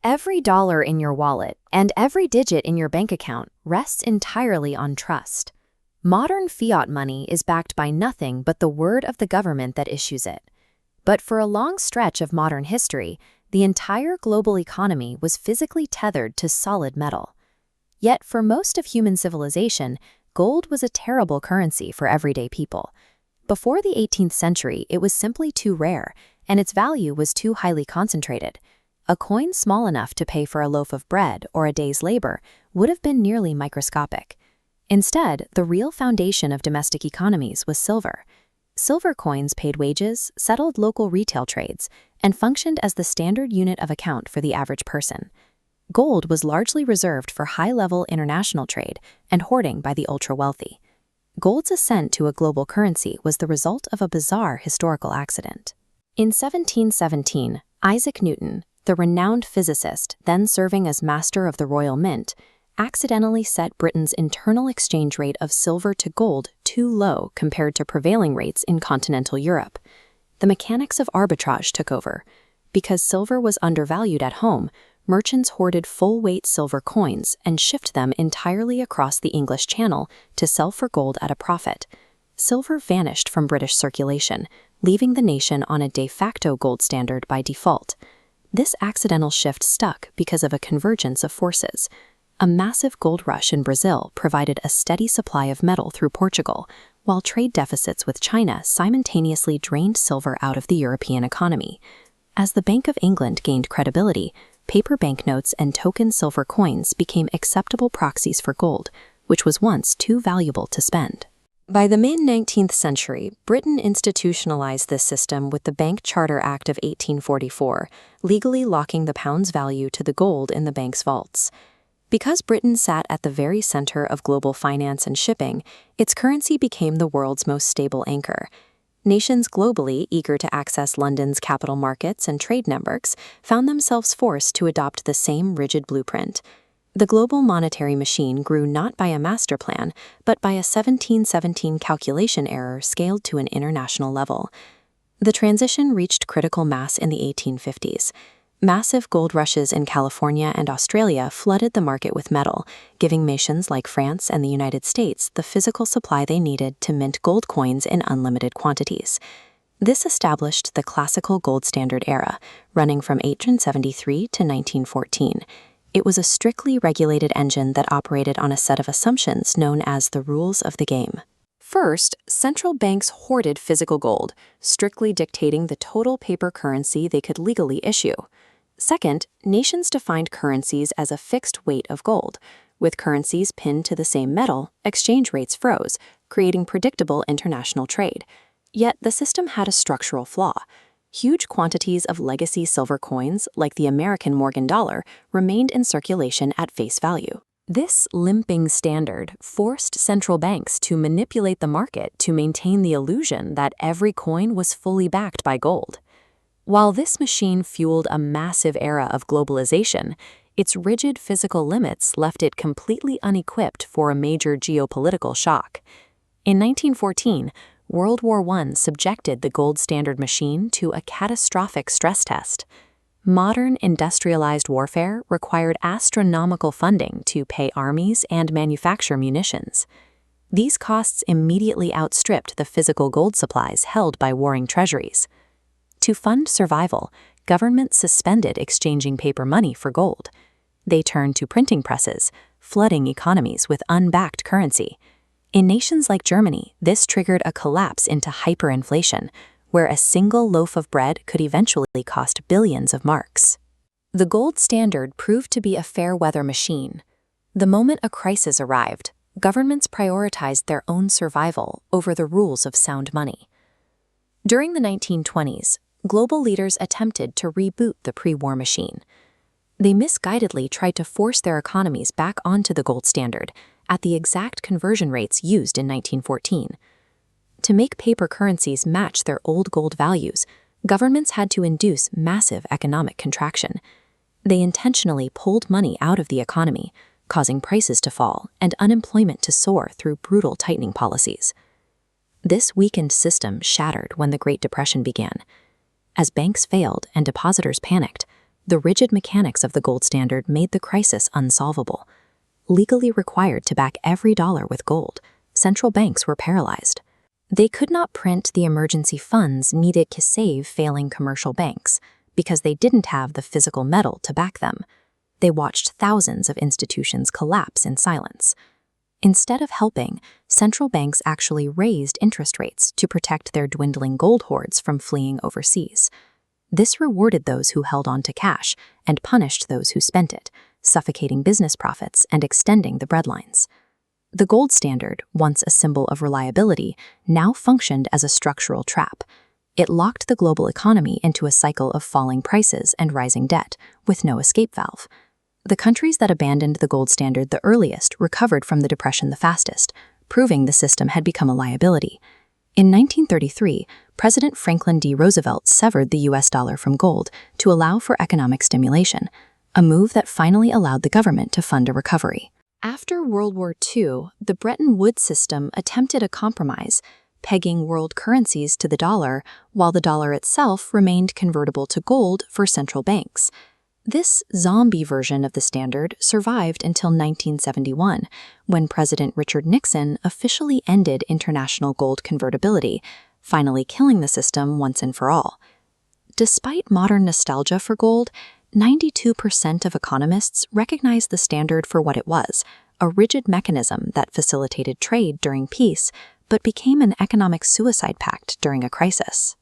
Every dollar in your wallet and every digit in your bank account rests entirely on trust. Modern fiat money is backed by nothing but the word of the government that issues it. But for a long stretch of modern history, the entire global economy was physically tethered to solid metal. Yet for most of human civilization, gold was a terrible currency for everyday people. Before the 18th century, it was simply too rare, and its value was too highly concentrated. A coin small enough to pay for a loaf of bread or a day's labor would have been nearly microscopic. Instead, the real foundation of domestic economies was silver. Silver coins paid wages, settled local retail trades, and functioned as the standard unit of account for the average person. Gold was largely reserved for high-level international trade and hoarding by the ultra-wealthy. Gold's ascent to a global currency was the result of a bizarre historical accident. In 1717, Isaac Newton, the renowned physicist then serving as master of the Royal Mint, accidentally set Britain's internal exchange rate of silver to gold too low compared to prevailing rates in continental Europe. The mechanics of arbitrage took over. Because silver was undervalued at home, merchants hoarded full-weight silver coins and shipped them entirely across the English Channel to sell for gold at a profit. Silver vanished from British circulation, leaving the nation on a de facto gold standard by default. This accidental shift stuck because of a convergence of forces. A massive gold rush in Brazil provided a steady supply of metal through Portugal, while trade deficits with China simultaneously drained silver out of the European economy. As the Bank of England gained credibility, paper banknotes and token silver coins became acceptable proxies for gold, which was once too valuable to spend. By the mid-19th century, Britain institutionalized this system with the Bank Charter Act of 1844, legally locking the pound's value to the gold in the bank's vaults. Because Britain sat at the very center of global finance and shipping, its currency became the world's most stable anchor. Nations globally, eager to access London's capital markets and trade networks, found themselves forced to adopt the same rigid blueprint. The global monetary machine grew not by a master plan, but by a 1717 calculation error scaled to an international level. The transition reached critical mass in the 1850s. Massive gold rushes in California and Australia flooded the market with metal, giving nations like France and the United States the physical supply they needed to mint gold coins in unlimited quantities. This established the classical gold standard era, running from 1873 to 1914. It was a strictly regulated engine that operated on a set of assumptions known as the rules of the game. First, central banks hoarded physical gold, strictly dictating the total paper currency they could legally issue. Second, nations defined currencies as a fixed weight of gold. With currencies pinned to the same metal, exchange rates froze, creating predictable international trade. Yet the system had a structural flaw. Huge quantities of legacy silver coins, like the American Morgan dollar, remained in circulation at face value. This limping standard forced central banks to manipulate the market to maintain the illusion that every coin was fully backed by gold. While this machine fueled a massive era of globalization, its rigid physical limits left it completely unequipped for a major geopolitical shock. In 1914, World War I subjected the gold standard machine to a catastrophic stress test. Modern industrialized warfare required astronomical funding to pay armies and manufacture munitions. These costs immediately outstripped the physical gold supplies held by warring treasuries. To fund survival, governments suspended exchanging paper money for gold. They turned to printing presses, flooding economies with unbacked currency. In nations like Germany, this triggered a collapse into hyperinflation, where a single loaf of bread could eventually cost billions of marks. The gold standard proved to be a fair-weather machine. The moment a crisis arrived, governments prioritized their own survival over the rules of sound money. During the 1920s, global leaders attempted to reboot the pre-war machine. They misguidedly tried to force their economies back onto the gold standard at the exact conversion rates used in 1914. To make paper currencies match their old gold values, governments had to induce massive economic contraction. They intentionally pulled money out of the economy, causing prices to fall and unemployment to soar through brutal tightening policies. This weakened system shattered when the Great Depression began. As banks failed and depositors panicked, The rigid mechanics of the gold standard made the crisis unsolvable. Legally required to back every dollar with gold, central banks were paralyzed. They could not print the emergency funds needed to save failing commercial banks because they didn't have the physical metal to back them. They watched thousands of institutions collapse in silence. Instead of helping, central banks actually raised interest rates to protect their dwindling gold hoards from fleeing overseas. This rewarded those who held on to cash and punished those who spent it, suffocating business profits and extending the breadlines. The gold standard, once a symbol of reliability, now functioned as a structural trap. It locked the global economy into a cycle of falling prices and rising debt, with no escape valve. The countries that abandoned the gold standard the earliest recovered from the Depression the fastest, proving the system had become a liability. In 1933, President Franklin D. Roosevelt severed the US dollar from gold to allow for economic stimulation, a move that finally allowed the government to fund a recovery. After World War II, the Bretton Woods system attempted a compromise, pegging world currencies to the dollar, while the dollar itself remained convertible to gold for central banks. This zombie version of the standard survived until 1971, when President Richard Nixon officially ended international gold convertibility, finally killing the system once and for all. Despite modern nostalgia for gold, 92% of economists recognize the standard for what it was, a rigid mechanism that facilitated trade during peace, but became an economic suicide pact during a crisis.